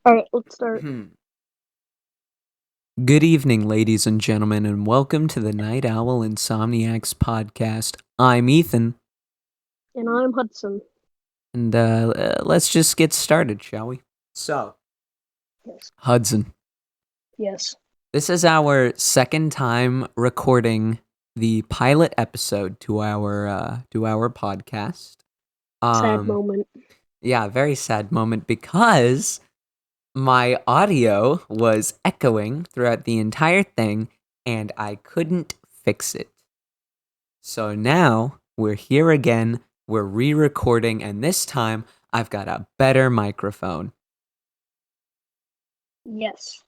Alright, let's start. Good evening, ladies and gentlemen, and welcome to the Night Owl Insomniacs podcast. I'm Ethan, And I'm Hudson. and let's just get started, shall we? So, Yes. Hudson, Yes. this is our second time recording the pilot episode to our podcast. Sad Um, moment. yeah, very sad moment because my audio was echoing throughout the entire thing, and I couldn't fix it. So now we're here again, we're re recording, and this time I've got a better microphone. Yes.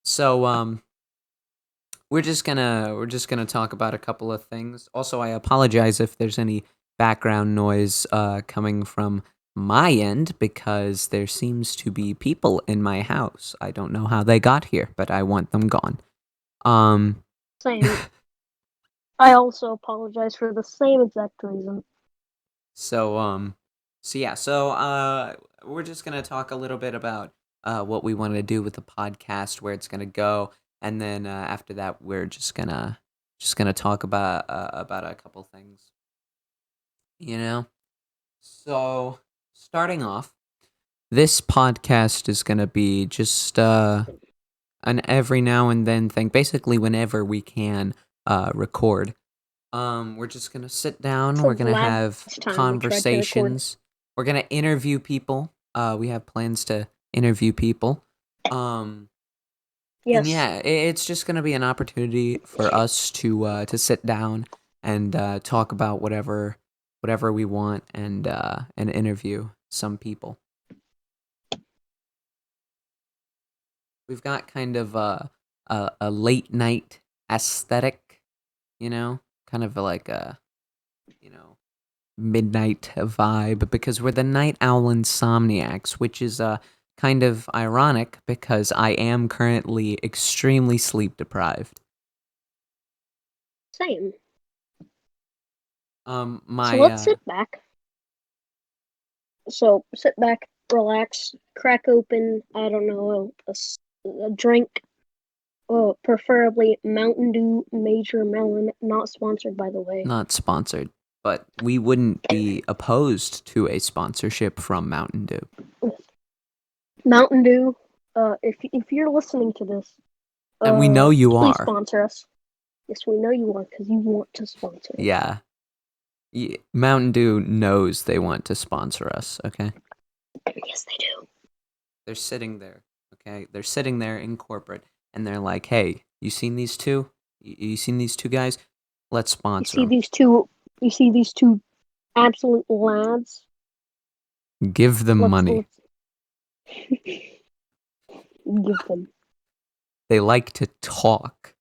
So we're just gonna talk about a couple of things. Also, I apologize if there's any background noise coming from my end because there seems to be people in my house. I don't know how they got here, but I want them gone. Um Same. I also apologize for the same exact reason. So so we're just gonna talk a little bit about what we want to do with the podcast, where it's gonna go, and then after that, we're just gonna talk about a couple things, you know. So starting off, this podcast is gonna be just an every now and then thing, basically whenever we can record. We're just gonna sit down. We're Since gonna have last time we tried to record. conversations. We're gonna interview people. We have plans to interview people. Um, and Yes. yeah, it's just gonna be an opportunity for us to sit down and talk about whatever we want and interview some people. We've got kind of a late night aesthetic, kind of like a you know midnight vibe because we're the Night Owl Insomniacs, which is kind of ironic because I am currently extremely sleep deprived. Same. So My let's sit back. So sit back, relax, crack open, I don't know, a drink. Preferably Mountain Dew Major Melon, not sponsored by the way. Not sponsored, but we wouldn't be opposed to a sponsorship from Mountain Dew. Mountain Dew, if you're listening to this, And we know you please are. sponsor us. Yes, we know you are because you want to sponsor us. Yeah. Mountain Dew knows they want to sponsor us, okay? Yes, they do. They're sitting there, okay? They're sitting there in corporate, and they're like, "Hey, you seen these two? You seen these two guys? Let's You sponsor see them. these two. You see these two absolute lads. Give them money. Let's give them. They like to talk.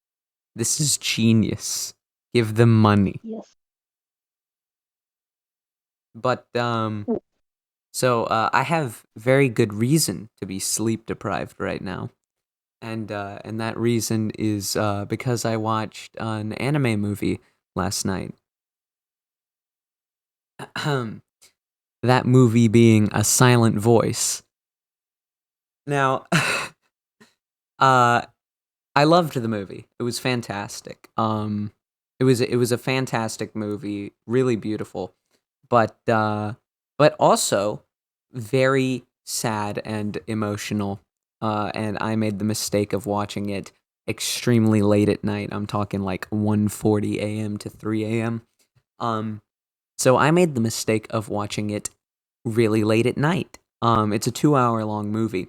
This is genius. Give them money." Yes. But so I have very good reason to be sleep deprived right now, and that reason is because I watched an anime movie last night. That movie being A Silent Voice. Now, uh, I loved the movie. It was fantastic. It was a fantastic movie, really beautiful, but also very sad and emotional. And I made the mistake of watching it extremely late at night. I'm talking like 1:40 a.m. to 3 a.m. Um, so I made the mistake of watching it really late at night. It's a 2 hour long movie.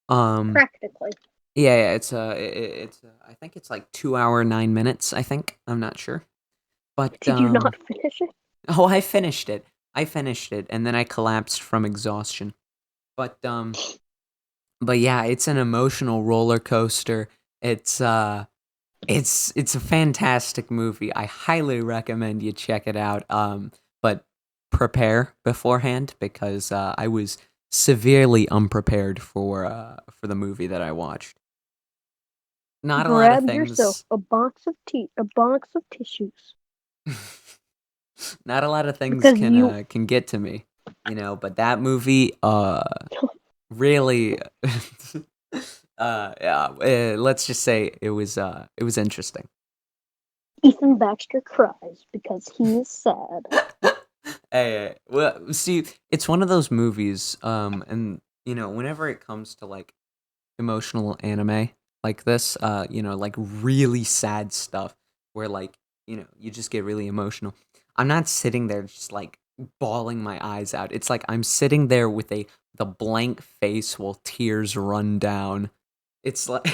Um, Practically. yeah, I think it's like 2 hour 9 minutes. I think I'm not sure, but Did you not finish it? oh, I finished it. I finished it, and then I collapsed from exhaustion. But but yeah, it's an emotional roller coaster. It's a fantastic movie. I highly recommend you check it out. But prepare beforehand because I was severely unprepared for the movie that I watched. Not a lot of Grab yourself things. a box of tissues, Not a lot of things because can you can get to me, but that movie really, yeah. Let's just say it was interesting. Ethan Baxter cries because he is sad. Well, see, it's one of those movies, and whenever it comes to like emotional anime like this, like really sad stuff where like, you just get really emotional. I'm not sitting there just like bawling my eyes out. It's like I'm sitting there with the blank face while tears run down. It's like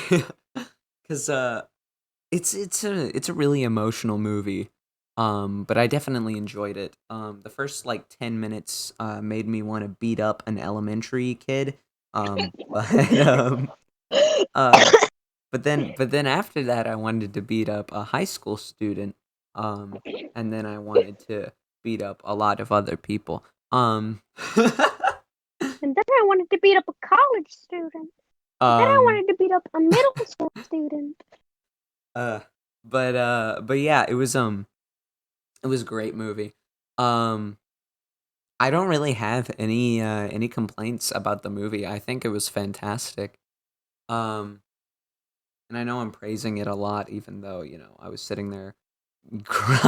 cuz it's a really emotional movie. But I definitely enjoyed it. The first like 10 minutes made me want to beat up an elementary kid. But uh but then after that I wanted to beat up a high school student. Um and then I wanted to beat up a lot of other people. Um And then I wanted to beat up a college student. Then I um wanted to beat up a middle school student. uh but yeah, it was a great movie. Um I don't really have any complaints about the movie. I think it was fantastic. Um and I know I'm praising it a lot even though, I was sitting there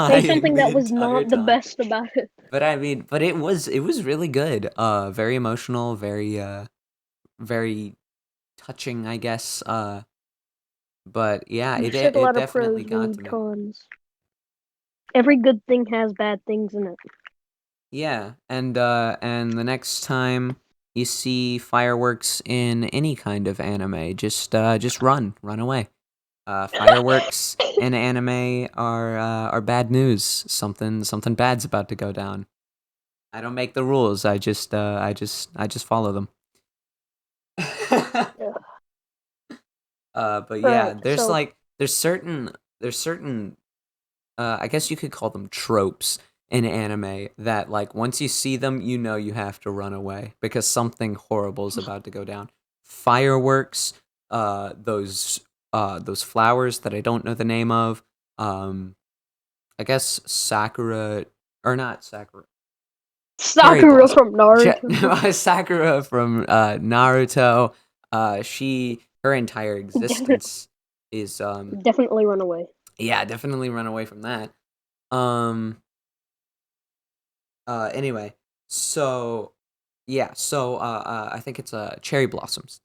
Say crying something the that was entire not the time. best about it. But I mean, but it was really good. Very emotional, very touching, I guess. But yeah, You it said it, a it lot of definitely pros, we got need to me. cons. Every good thing has bad things in it. Yeah, and the next time you see fireworks in any kind of anime, just run away. Fireworks in anime are bad news. Something bad's about to go down. I don't make the rules. I just follow them. Yeah. But yeah, Right, so there's certain I guess you could call them tropes in anime that like once you see them, you have to run away because something horrible is about to go down. Fireworks, those flowers that I don't know the name of. Um, I guess Sakura or not Sakura, Cherry Sakura Blossom. from Naruto. Sakura from Naruto. Her entire existence is Definitely run away. yeah, definitely run away from that. Um anyway, so yeah, so I think it's cherry blossoms.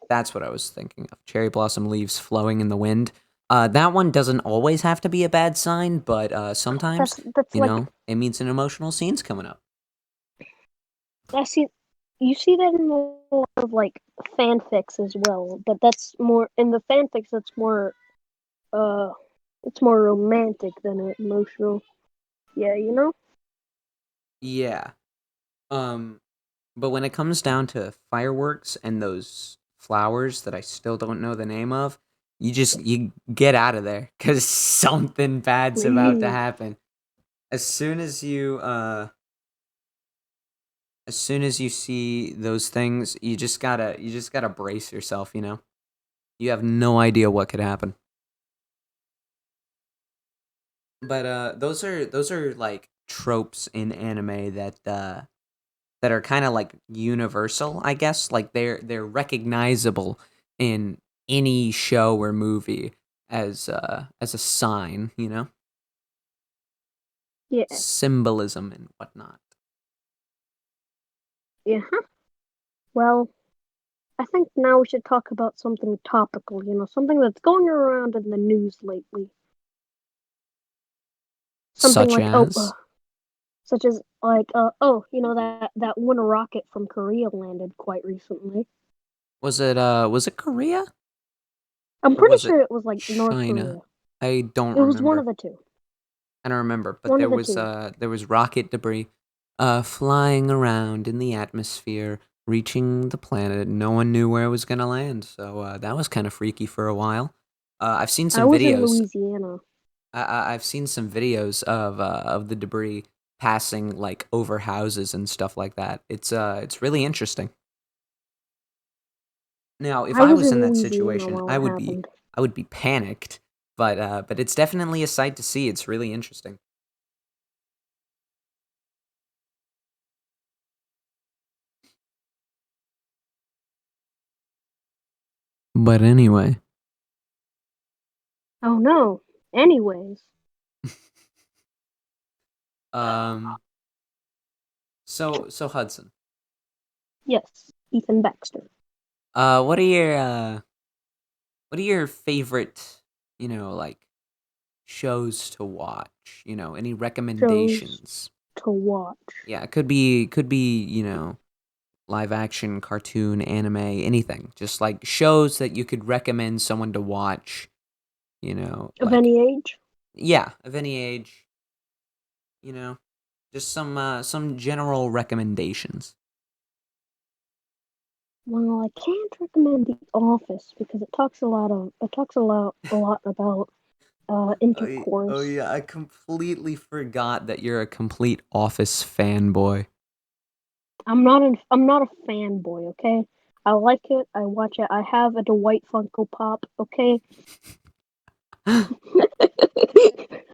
That's what I was thinking of. Cherry blossom leaves flowing in the wind. That one doesn't always have to be a bad sign, but sometimes, That's like it means an emotional scene's coming up. I see. You see that in a lot of like fanfics as well, but that's more in the fanfics. Uh, it's more romantic than emotional. Yeah, you know. Yeah. Um but when it comes down to fireworks and those flowers that I still don't know the name of, you get out of there cuz something bad's about to Please. happen. As soon as you as soon as you see those things, you just got to brace yourself. You have no idea what could happen. But those are like tropes in anime that are kind of like universal, I guess. Like they're recognizable in any show or movie as a sign. Yeah. Symbolism and whatnot. Yeah. Well, I think now we should talk about something topical. Something that's going around in the news lately. Something Such like as such as like that one rocket from Korea landed quite recently. was it Korea I'm or pretty was it sure it was like North China? Korea. I don't It was one of remember. the two. I don't remember, but One there of the was two. uh there was rocket debris flying around in the atmosphere, reaching the planet. No one knew where it was gonna land, so that was kind of freaky for a while. I've seen I some was in videos. Louisiana. I've seen some videos of the debris passing like over houses and stuff like that. It's really interesting. Now, if I I was was in in that Louisiana situation, while I it would be happened. I would be panicked. But it's definitely a sight to see. It's really interesting. But anyway, Oh no. Anyways, um, so Hudson, yes, Ethan Baxter. uh, what are your uh, what are your favorite, like shows to watch? Any Shows recommendations? to watch. Yeah, it could be, live action, cartoon, anime, anything. Just like shows that you could recommend someone to watch, Of like any age? yeah, of any age, you know. Just some general recommendations. Well, I can't recommend The Office because it talks a lot about Oh intercourse. yeah, I completely forgot that you're a complete Office fanboy. I'm not a fanboy, okay? I like it, I watch it. I have a Dwight Funko Pop, okay?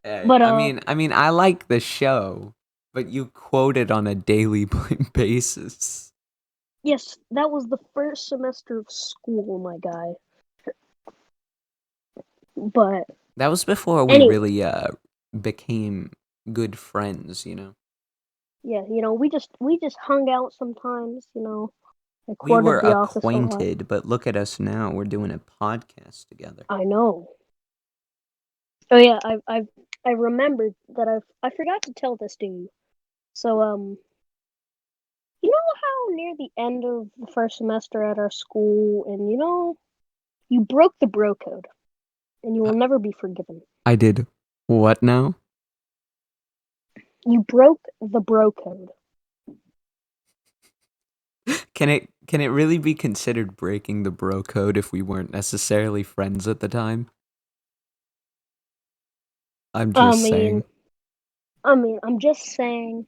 Hey, But I mean, I like the show, but you quote it on a daily basis. yes, that was the first semester of school, my guy. But That was before we anyway, really became good friends. yeah, we just hung out sometimes, We were recorded The Office a lot. acquainted, but look at us now. We're doing a podcast together. I know. Oh yeah, I remembered that I forgot to tell this to you. So you know how near the end of the first semester at our school, and you broke the bro code, and you Uh, will never be forgiven. I did what now? You broke the bro code. Can it really be considered breaking the bro code if we weren't necessarily friends at the time? I'm I just mean, saying. I'm just saying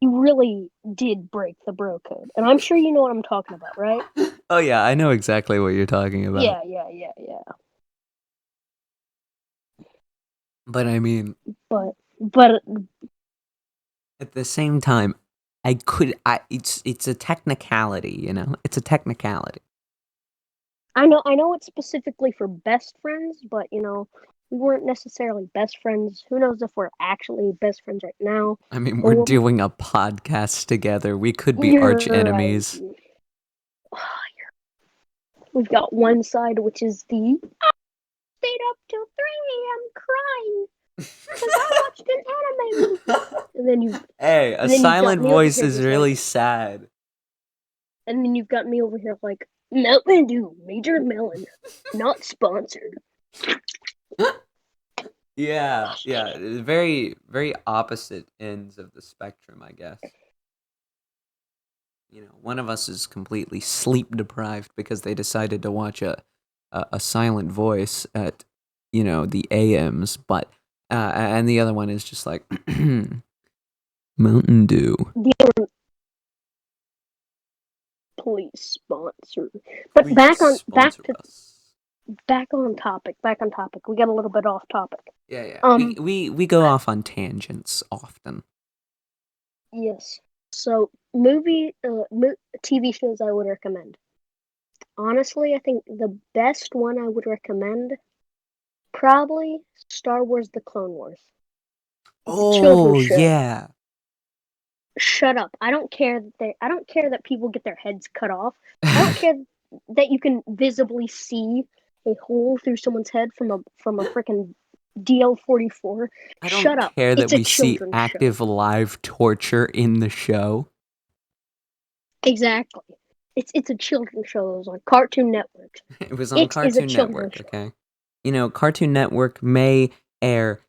you really did break the bro code, and I'm sure you know what I'm talking about, right? Oh yeah, I know exactly what you're talking about. Yeah. But I mean, But at the same time, it's a technicality. It's a technicality. I know it's specifically for best friends, but we weren't necessarily best friends. Who knows if we're actually best friends right now? I mean, But we're doing a podcast together. We could be arch you're right. enemies. We've got one side which is the stayed up till 3 a.m. crying because I watched an anime movie, and then you Hey, a and then you've got silent me over voice here is just like, really sad. and then you've got me over here like Mountain Dew, Major Melon, not sponsored. Yeah, yeah, very, very opposite ends of the spectrum, I guess. One of us is completely sleep deprived because they decided to watch a silent voice at the AMs, but and the other one is just like Mountain Dew. The other please sponsor. But Please sponsor us. back on topic. Back on topic. We got a little bit off topic. Yeah, yeah. We Um, we we go off on tangents often. yes. So TV shows I would recommend. Honestly, I think the best one I would recommend probably Star Wars: The Clone Wars. It's a children's Oh show. yeah. Shut up. I don't care that people get their heads cut off. I don't care that you can visibly see a hole through someone's head from a freaking DL-44. I Shut don't up. care that It's a we see children's show. active live torture in the show. Exactly. It's a children's show. It was on Cartoon Network. It was on It is a Cartoon children's Network, show. okay? Cartoon Network may air,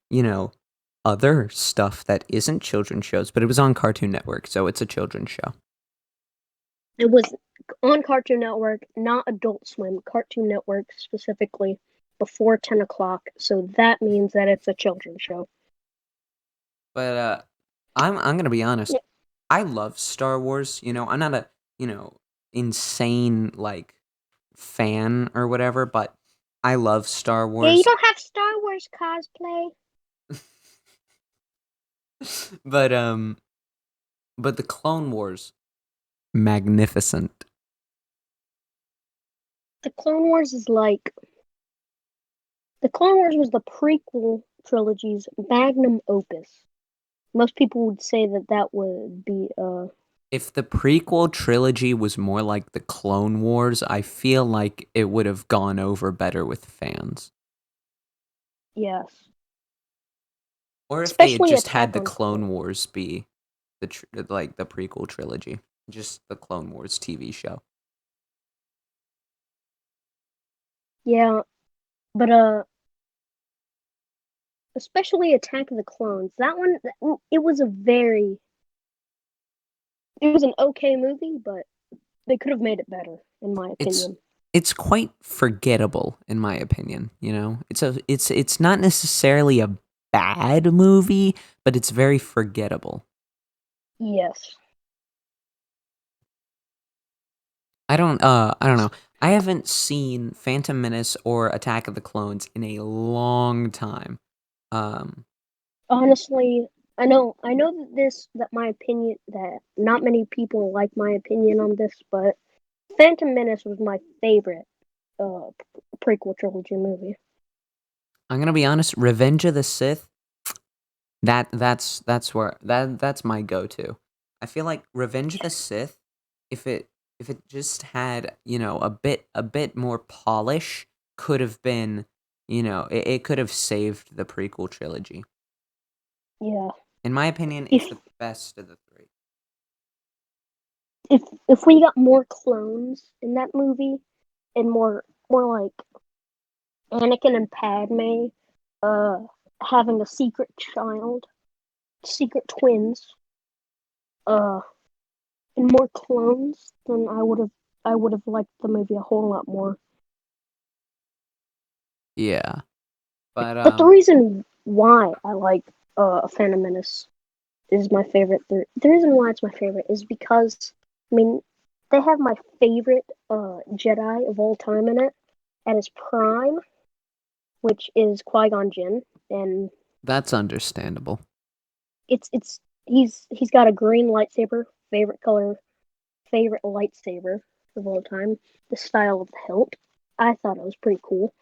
other stuff that isn't children's shows, but it was on Cartoon Network, so it's a children's show. It was on Cartoon Network, not Adult Swim. Cartoon Network specifically before 10 o'clock. So that means that it's a children's show. But I'm gonna be Yeah, honest. I love Star Wars. I'm not a insane like fan or whatever, but I love Star yeah, you Wars. don't have Star Wars cosplay. but but the Clone Wars, magnificent. The Clone Wars is like the Clone Wars was the prequel trilogy's magnum opus. Most people would say that that would be If the prequel trilogy was more like the Clone Wars, I feel like it would have gone over better with fans. yes, Or if they had especially just had Attack the on Clone Clones. Wars be like the prequel trilogy, just the Clone Wars TV show. Yeah, but especially Attack of the Clones. That one, it was it was an okay movie, but they could have made it better, in my It's opinion. it's quite forgettable in my opinion, you know? It's not necessarily a bad movie, but it's very forgettable. Yes. I don't know. I haven't seen Phantom Menace or Attack of the Clones in a long time. Um Honestly, I know that my opinion, that not many people like my opinion on this, but Phantom Menace was my favorite uh prequel trilogy movie. I'm going to be honest, Revenge of the Sith, that's where that's my go-to. I feel like Revenge of the Sith, if it just had, a bit more polish, could have been, it could have saved the prequel trilogy. Yeah. In my opinion, it's If the best of the three. if we got more clones in that movie and more like Anakin and Padme uh having a secret child, secret twins, uh and more clones, then I would have liked the movie a whole lot more. Yeah. But But the reason why I like Phantom Menace is my favorite. The reason why it's my favorite is because I mean they have my favorite Jedi of all time in it at his prime, which is Qui-Gon Jinn, and that's understandable. it's he's got a green lightsaber, favorite color, favorite lightsaber of all time. The style of the hilt, I thought it was pretty cool.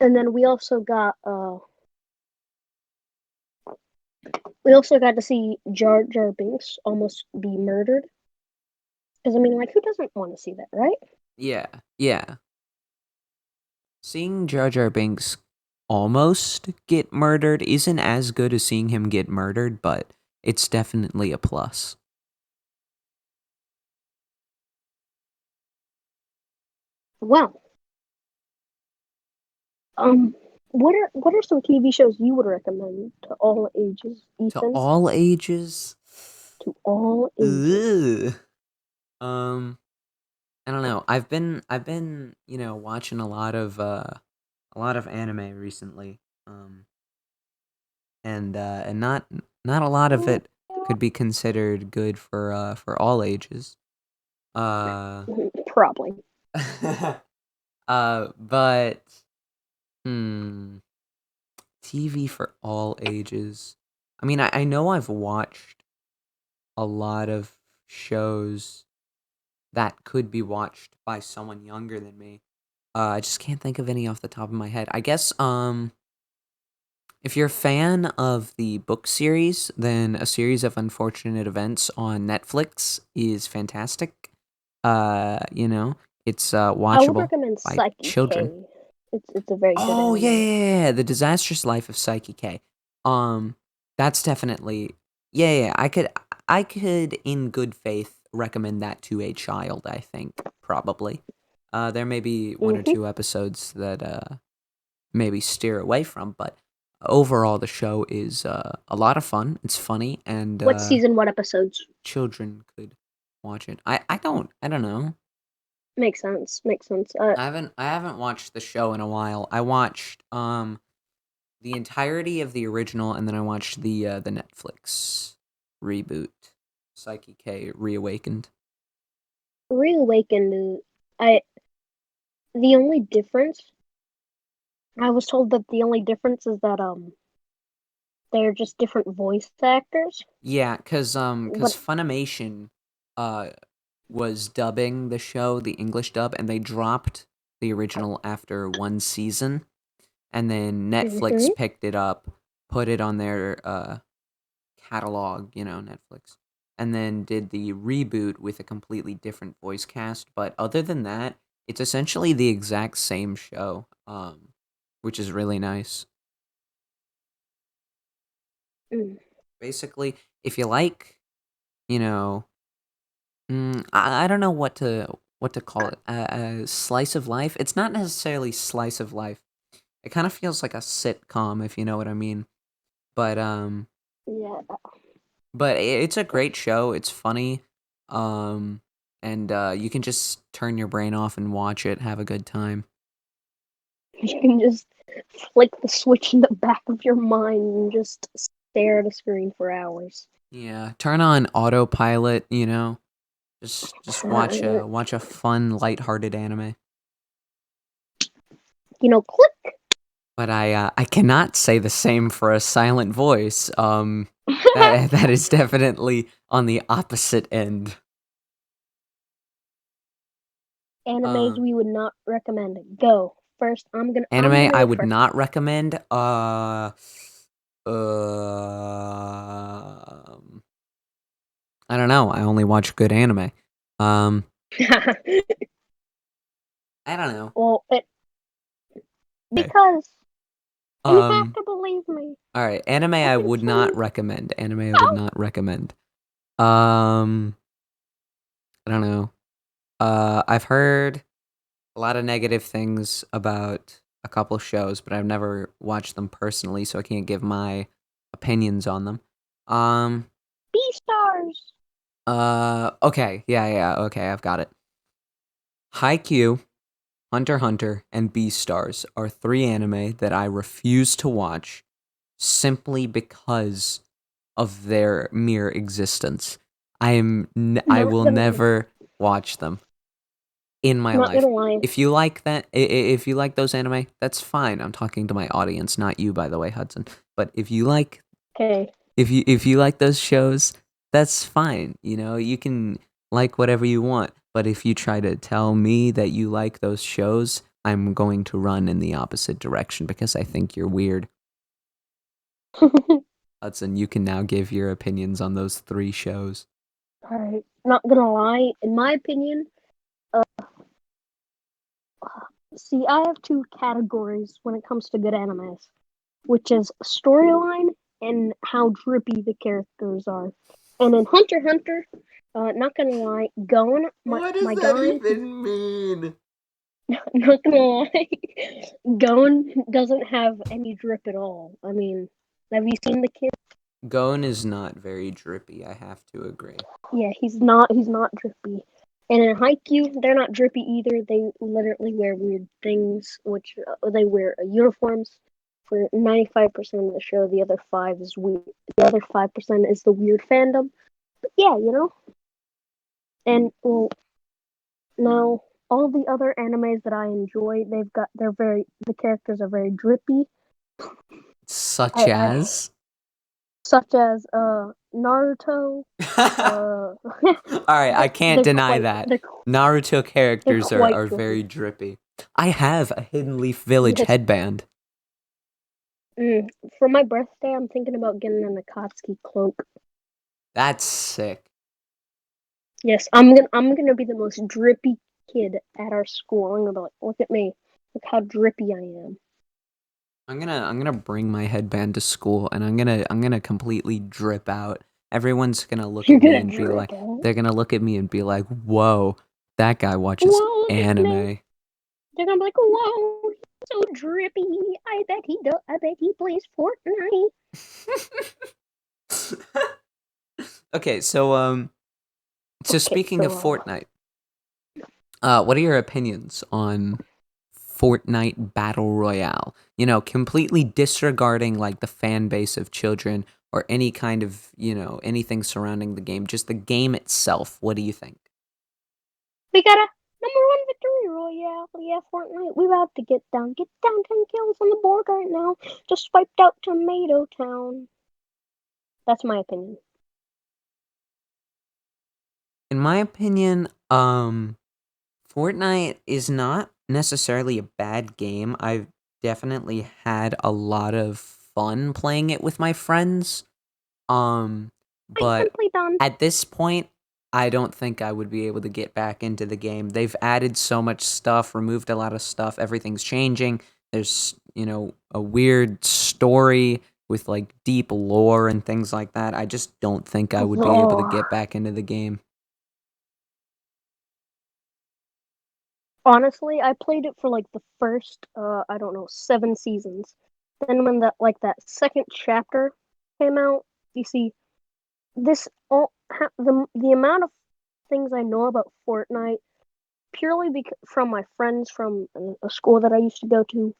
And then we also got to see Jar Jar Binks almost be murdered. Because I mean, like, who doesn't want to see that, right? Yeah. Yeah. Seeing Jar Jar Binks almost get murdered isn't as good as seeing him get murdered, but it's definitely a plus. Well, um, what are some TV shows you would recommend to all ages, To Ethan? all ages? To all ages. Ugh. Um, I don't know. I've been, watching a lot of anime recently. And not a lot of it could be considered good for all ages. Uh Probably. but hmm, TV for all ages. I mean, I know I've watched a lot of shows that could be watched by someone younger than me. I just can't think of any off the top of my head. I guess if you're a fan of the book series, then A Series of Unfortunate Events on Netflix is fantastic. You know, it's I would watchable recommend by Psyche children. K. It's a very good Oh yeah, anime. yeah, yeah, The Disastrous Life of Psyche K. Um, that's definitely yeah. I could in good faith recommend that to a child. I think probably. There may be one or Hmm. two episodes that maybe steer away from, but overall the show is a lot of fun. It's funny, and What season? What episodes? children could watch it. I don't know. Makes sense. Makes sense. I haven't watched the show in a while. I watched the entirety of the original, and then I watched the Netflix reboot, Psyche K Reawakened. Reawakened. I the only difference I was told that the only difference is that they're just different voice actors. Yeah, cause But Funimation uh was dubbing the show, the English dub, and they dropped the original after one season, and then Mm-hmm. Netflix picked it up, put it on their catalog, Netflix, and then did the reboot with a completely different voice cast. But other than that, it's essentially the exact same show, which is really nice. Mm. Basically, if you like, you know, I don't know what to call it, a slice of life. It's not necessarily slice of life. It kind of feels like a sitcom, if you know what I mean. But Yeah. it's a great show. It's funny, um, and you can just turn your brain off and watch it, have a good time. You can just flick the switch in the back of your mind and just stare at a screen for hours. Yeah, turn on autopilot. Just watch Uh, a fun, lighthearted anime. click. But I cannot say the same for a silent voice. That is definitely on the opposite end. Animes Uh, we would not recommend. Go first. I'm Anime gonna I go would first. not recommend. I don't know. I only watch good anime. Um, I don't know. Well, Okay. because and you have Um, to believe me. all right. Anime I I can would tell not you. recommend. Anime I would Oh, not recommend. Um, I don't know. I've heard a lot of negative things about a couple shows, but I've never watched them personally, so I can't give my opinions on them. Um, B-stars. okay, yeah, okay, I've got it. Haikyuu, Hunter x Hunter, and Beastars are three anime that I refuse to watch simply because of their mere existence. I Not will gonna lie. never watch them in my Not life. gonna lie. If you like that, if you like those anime, that's fine. I'm talking to my audience, not you, by the way, Hudson. But Okay. if you like those shows, that's fine. You can like whatever you want. But if you try to tell me that you like those shows, I'm going to run in the opposite direction because I think you're weird. Hudson, you can now give your opinions on those three shows. Alright. Not gonna lie. In my opinion, uh, see, I have two categories when it comes to good animes, which is storyline and how drippy the characters are. And in Hunter x Hunter, not gonna lie, Gon, What does my that guy, even mean? not gonna lie, Gon doesn't have any drip at all. I mean, have you seen the kid? Gon is not very drippy, I have to agree. Yeah, he's not drippy. And in Haikyuu, they're not drippy either. They literally wear weird things, which they wear uniforms for 95% of the show. The other 5 is weird. The other 5% is the weird fandom. But yeah, And well, now all the other animes that I enjoy, the characters are very drippy. Such I as? such as Naruto. Uh, Alright, I can't they're deny quite that. they're Naruto they're characters are, quite are drippy. very drippy. I have a Hidden Leaf Village Yes. headband. For my birthday, I'm thinking about getting an Akatsuki cloak. That's sick. Yes, I'm gonna be the most drippy kid at our school. I'm gonna be like, look at me, look how drippy I am. I'm gonna bring my headband to school and I'm gonna completely drip out. Everyone's gonna look You're at me gonna and be drip like, out. they're gonna look at me and be like, whoa, that guy watches Whoa, anime. they're gonna be like, whoa, he's so drippy. I bet he plays Fortnite. Okay, so Okay, speaking of so Fortnite, what are your opinions on Fortnite Battle Royale? Completely disregarding like the fan base of children or any kind of, anything surrounding the game, just the game itself. What do you think? we got a number 1 victory royale. Yeah, Fortnite. We about to get down 10 kills on the board right now. Just wiped out Tomato Town. That's my opinion. In my opinion, Fortnite is not necessarily a bad game. I've definitely had a lot of fun playing it with my friends. Um, Quite but simply done. at this point, I don't think I would be able to get back into the game. They've added so much stuff, removed a lot of stuff. Everything's changing. There's, a weird story with like deep lore and things like that. I just don't think I would be able to Roar. get back into the game. Honestly, I played it for like the first, I don't know, 7 seasons. Then when that second chapter came out, you see, this all the amount of things I know about Fortnite purely from my friends from a school that I used to go to.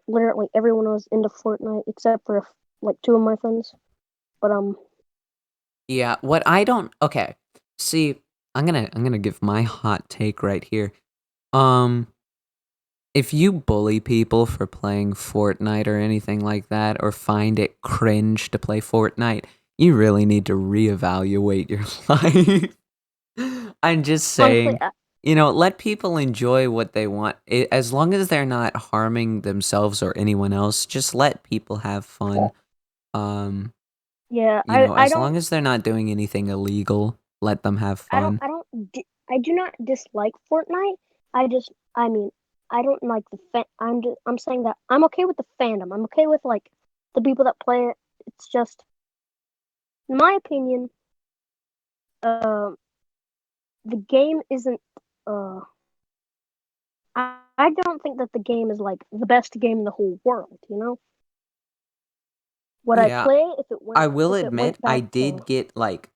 Literally everyone was into Fortnite except for like two of my friends. But Yeah, what I don't okay. See, I'm gonna give my hot take right here. Um, if you bully people for playing Fortnite or anything like that, or find it cringe to play Fortnite, you really need to reevaluate your life. I'm just honestly, saying, let people enjoy what they want. As long as they're not harming themselves or anyone else, just let people have fun. Um, yeah, I as don't long as they're not doing anything illegal, let them have I don't fun. I don't I do not dislike Fortnite. I mean I don't like I'm saying that I'm okay with the fandom. I'm okay with like the people that play it. It's just in my opinion, uh, the game isn't I don't think that the game is like the best game in the whole world, you know? Would I Yeah, play I will if it admit went I back to did get like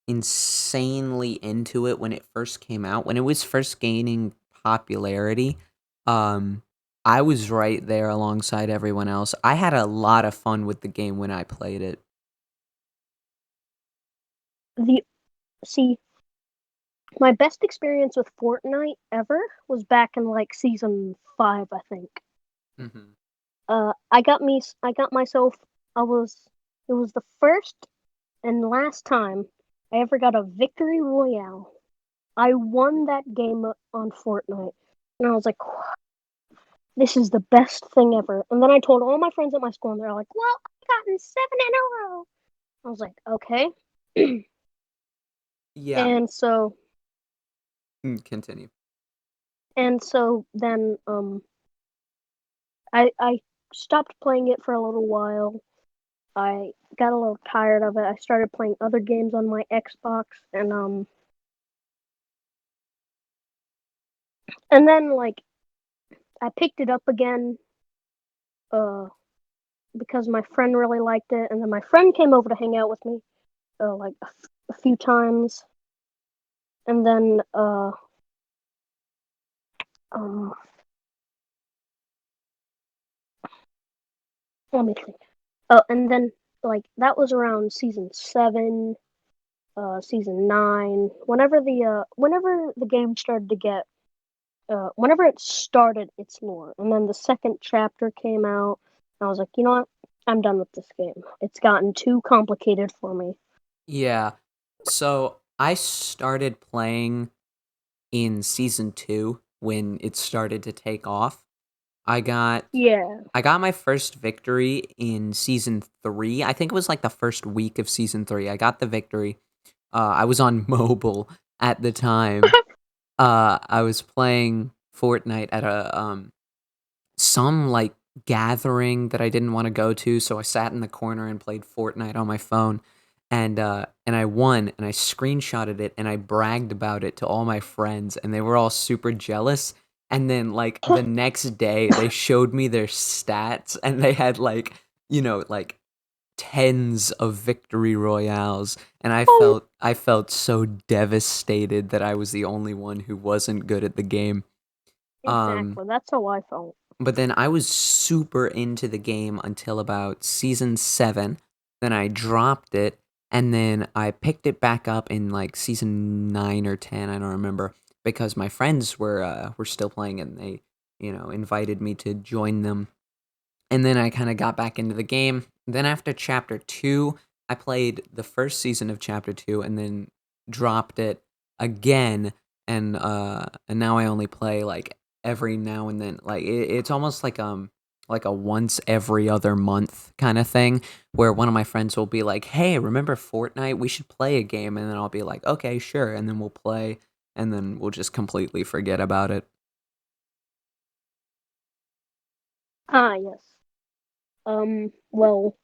insanely into it when it first came out. When it was first gaining popularity, um, I was right there alongside everyone else. I had a lot of fun with the game when I played it. the see my best experience with Fortnite ever was back in like season 5, I think. Hmm. I got myself. I was. It was the first and last time I ever got a victory royale. I won that game on Fortnite, and I was like, "This is the best thing ever." And then I told all my friends at my school, and they're like, "Well, I gotten 7 in a row." I was like, "Okay." Yeah. and so Continue. then I stopped playing it for a little while. I got a little tired of it. I started playing other games on my Xbox, and then like I picked it up again, uh, because my friend really liked it, and then my friend came over to hang out with me, like a few times, and then um, let me think. Oh, and then like that was around season 7, season 9. Whenever the game started to get whenever it started its lore, and then the second chapter came out, I was like, you know what? I'm done with this game. It's gotten too complicated for me. Yeah. So I started playing in season 2 when it started to take off. I got Yeah, I got my first victory in season 3. I think it was like the first week of season 3. I got the victory. I was on mobile at the time. I was playing Fortnite at a some like gathering that I didn't want to go to, so I sat in the corner and played Fortnite on my phone. And I won, and I screenshotted it, and I bragged about it to all my friends, and they were all super jealous. And then like the next day they showed me their stats, and they had like, like tens of victory royales, and oh, I felt so devastated that I was the only one who wasn't good at the game. Um exactly. That's how I felt. but then I was super into the game until about season 7. Then I dropped it, and then I picked it back up in like season 9 or 10, I don't remember, because my friends were still playing it, and they, invited me to join them. And then I kind of got back into the game. Then after chapter 2, I played the first season of chapter 2 and then dropped it again, and now I only play like every now and then. Like it's almost like a once every other month kind of thing where one of my friends will be like, "Hey, remember Fortnite? We should play a game." And then I'll be like, "Okay, sure." And then we'll play and then we'll just completely forget about it. Ah, yes. Well,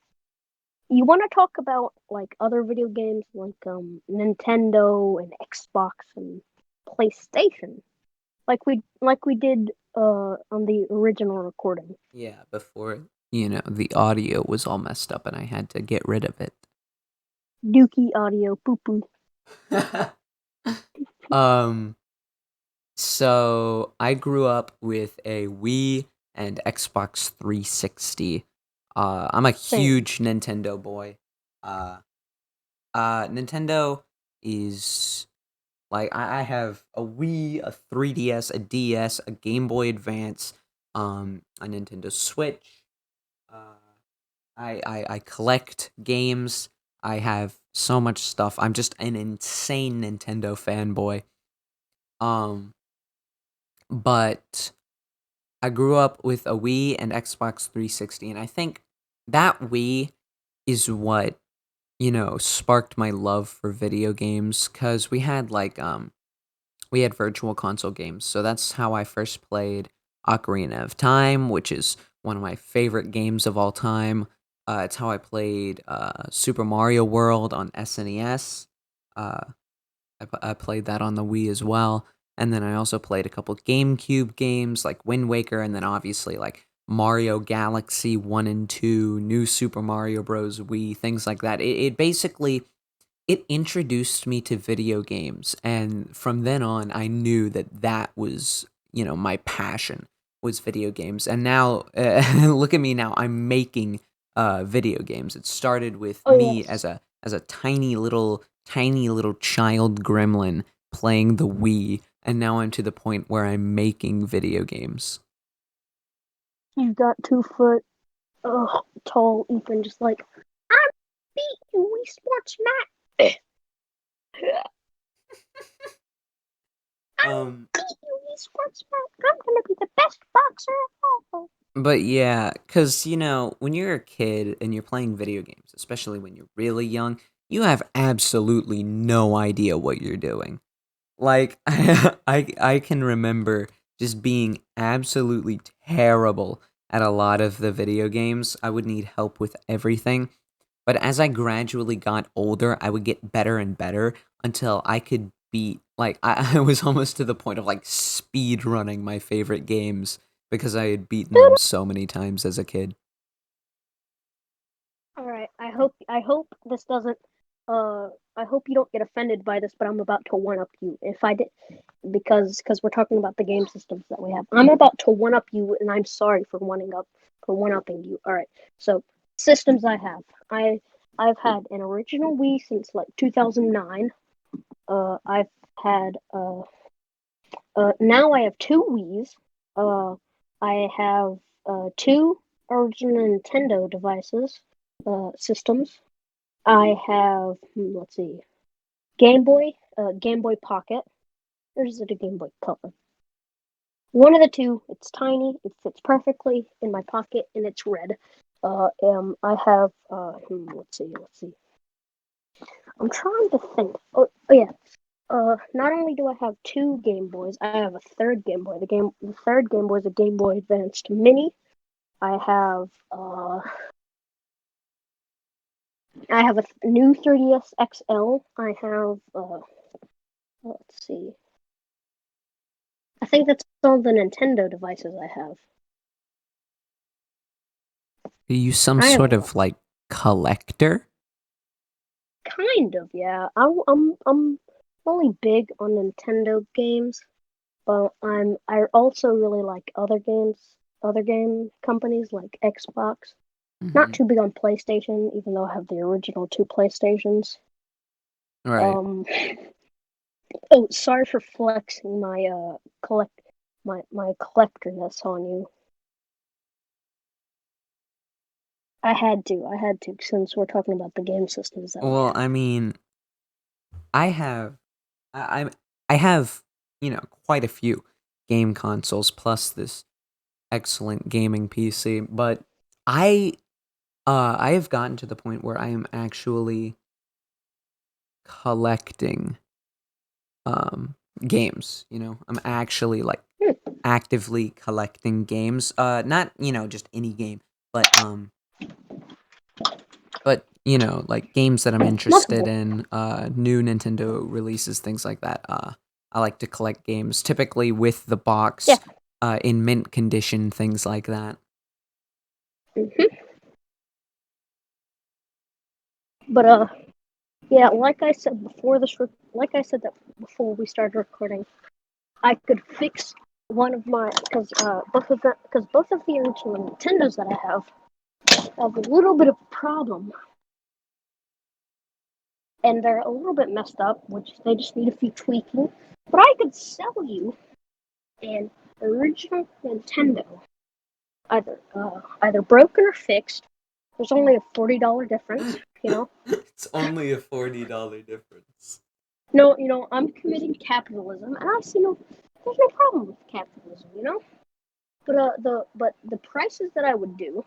you want to talk about like other video games like Nintendo and Xbox and PlayStation, like we did on the original recording. Yeah, before, the audio was all messed up and I had to get rid of it. Dookie audio poo poo. um So I grew up with a Wii and Xbox 360. I'm a Same. huge Nintendo boy. Uh, Nintendo is like I have a Wii, a 3DS, a DS, a Game Boy Advance, a Nintendo Switch. Uh, I collect games. I have so much stuff. I'm just an insane Nintendo fanboy. Um, but I grew up with a Wii and Xbox 360, and I think that Wii is what, sparked my love for video games cuz we had virtual console games. So that's how I first played Ocarina of Time, which is one of my favorite games of all time. It's how I played Super Mario World on SNES. Uh I played that on the Wii as well. And then I also played a couple GameCube games like Wind Waker, and then obviously like Mario Galaxy 1 and 2, New Super Mario Bros. Wii, things like that. It basically it introduced me to video games, and from then on I knew that that was, my passion was video games. And now look at me now. I'm making video games. It started with Oh me yes, as a tiny little child gremlin playing the Wii, and now I'm to the point where I'm making video games. you've got 2 foot tall Ethan just like I'm beat you. We sports match. I'm Um, beat you. We sports match. I'm gonna be the best boxer of all. but yeah, because, when you're a kid and you're playing video games, especially when you're really young, you have absolutely no idea what you're doing. Like, I can remember just being absolutely terrible at a lot of the video games. I would need help with everything. But as I gradually got older, I would get better and better until I could beat, like, I was almost to the point of, like, speed running my favorite games because I had beaten them so many times as a kid. All right. I hope this doesn't. I hope you don't get offended by this, but I'm about to one up you. If I did, because we're talking about the game systems that we have, I'm about to one up you, and I'm sorry for one upping you. All right. So systems I have. I've had an original Wii since like 2009. I've had now I have two Wii's. Uh, I have two original Nintendo devices, systems. I have, let's see, Game Boy Pocket. Or is it a Game Boy Color? One of the two. It's tiny. It fits perfectly in my pocket, and it's red. I have, let's see. I'm trying to think. Oh yeah. Not only do I have two Game Boys, I have a third Game Boy. The third Game Boy is a Game Boy Advanced Mini. I have, I have a new 3DS XL. I have, let's see. I think that's all the Nintendo devices I have. Are you some I have sort a lot. of, like, collector? Kind of, yeah. I'm only big on Nintendo games, but I also really like other game companies like Xbox. Not Hmm. too big on PlayStation, even though I have the original two PlayStations. Right. Um, oh, sorry for flexing my my collectorness on you. I had to, since we're talking about the game systems that we Well, have. I mean, I have I have, quite a few. game consoles plus this excellent gaming PC. But I I have gotten to the point where I am actually collecting games. I'm actually like Hmm, actively collecting games. Not just any game, but like games that I'm interested multiple. in, new Nintendo releases, things like that. I like to collect games, typically with the Yeah. box, in mint condition, things like that. hmm But yeah, like I said like I said that before we started recording, I could fix one of my because both of the original Nintendos that I have a little bit of a problem, and they're a little bit messed up, which they just need a few tweaking. But I could sell you an original Nintendo, either broken or fixed. There's only a $40 difference. It's only a $40 difference. No, I'm committing capitalism, and I see there's no problem with capitalism. But the prices that I would do,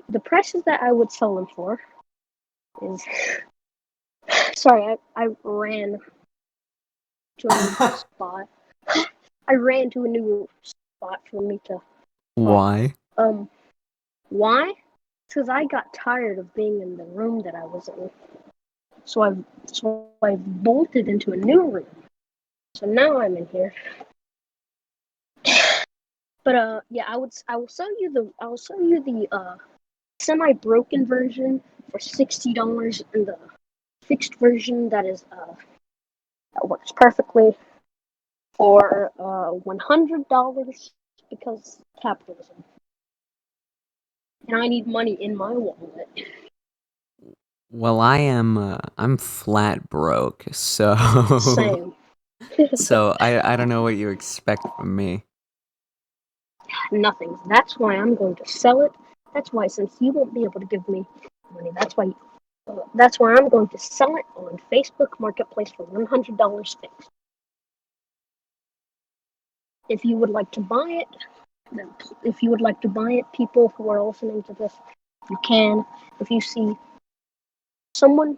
the prices that I would sell them for is sorry, I ran to a new spot. I ran to a new spot for me to talk. Why? Why? Because I got tired of being in the room that I was in. So I bolted into a new room. So now I'm in here. But yeah, I will sell you the semi broken version for $60, and the fixed version that works perfectly for $100 because capitalism. And I need money in my wallet. Well, I'm flat broke, so Same. so I don't know what you expect from me. Nothing. That's why I'm going to sell it. That's why, since you won't be able to give me money, that's why I'm going to sell it on Facebook Marketplace for $100 fixed. If you would like to buy it, if you would like to buy it, people who are listening to this, you can. If you see someone,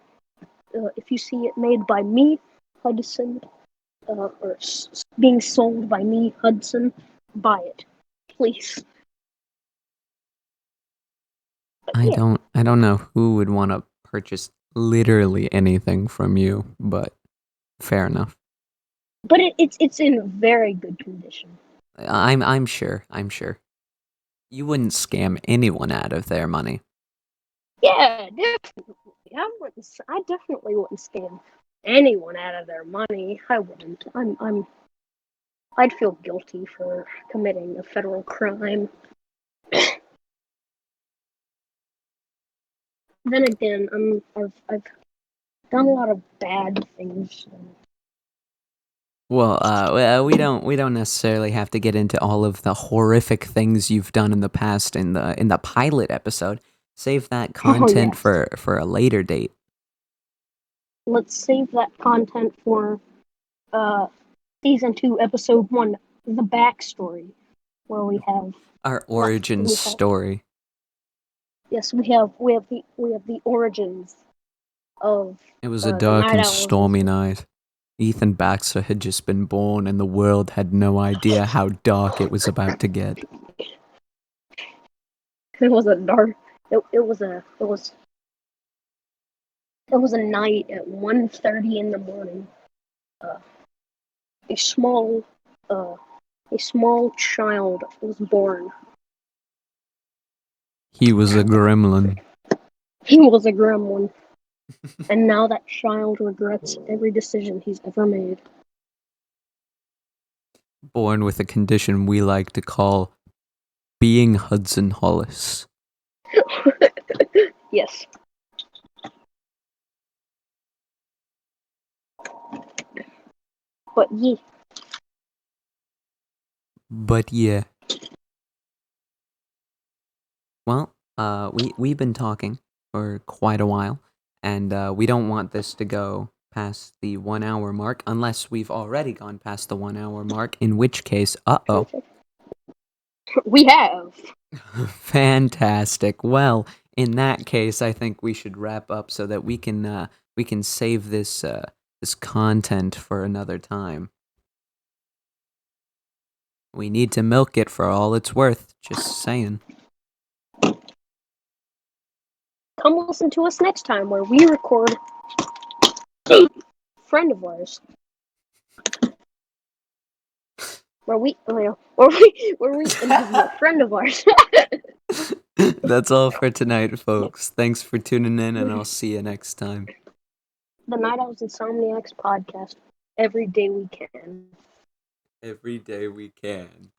if you see it made by me, Hudson, or being sold by me, Hudson, buy it, please. But yeah, I don't know who would want to purchase literally anything from you, but fair enough. but it's in very good condition. I'm sure. I'm sure. You wouldn't scam anyone out of their money. Yeah, definitely. I definitely wouldn't scam anyone out of their money. I wouldn't. I'd feel guilty for committing a federal crime. Then again, I've done a lot of bad things. Well, we don't necessarily have to get into all of the horrific things you've done in the past in the pilot episode. Save that Oh content yes, for a later date. let's save that content for uh season 2, episode 1, the backstory, where Our what origin we have. story. Yes, we have the origins of It was a the dark Night and Owls. stormy night. Ethan Baxter had just been born, and the world had no idea how dark it was about to get. It was a dark. It was a night at 1:30 in the morning. Uh, a small uh, a small child was born. He was a gremlin. He was a gremlin, and now that child regrets every decision he's ever made. Born with a condition we like to call being Hudson Hollis. Yes, but yeah, But yeah. Well, we've been talking for quite a while, and we don't want this to go past the 1 hour mark, unless we've already gone past the 1 hour mark, in which case, uh-oh. We have. Fantastic. Well, in that case, I think we should wrap up so that we can save this content for another time. We need to milk it for all it's worth. Just saying. Come listen to us next time where we record a friend of ours. Where we interview a friend of ours. That's all for tonight, folks. Thanks for tuning in, and I'll see you next time. The Night Owls Insomniacs podcast. Every day we can. Every day we can.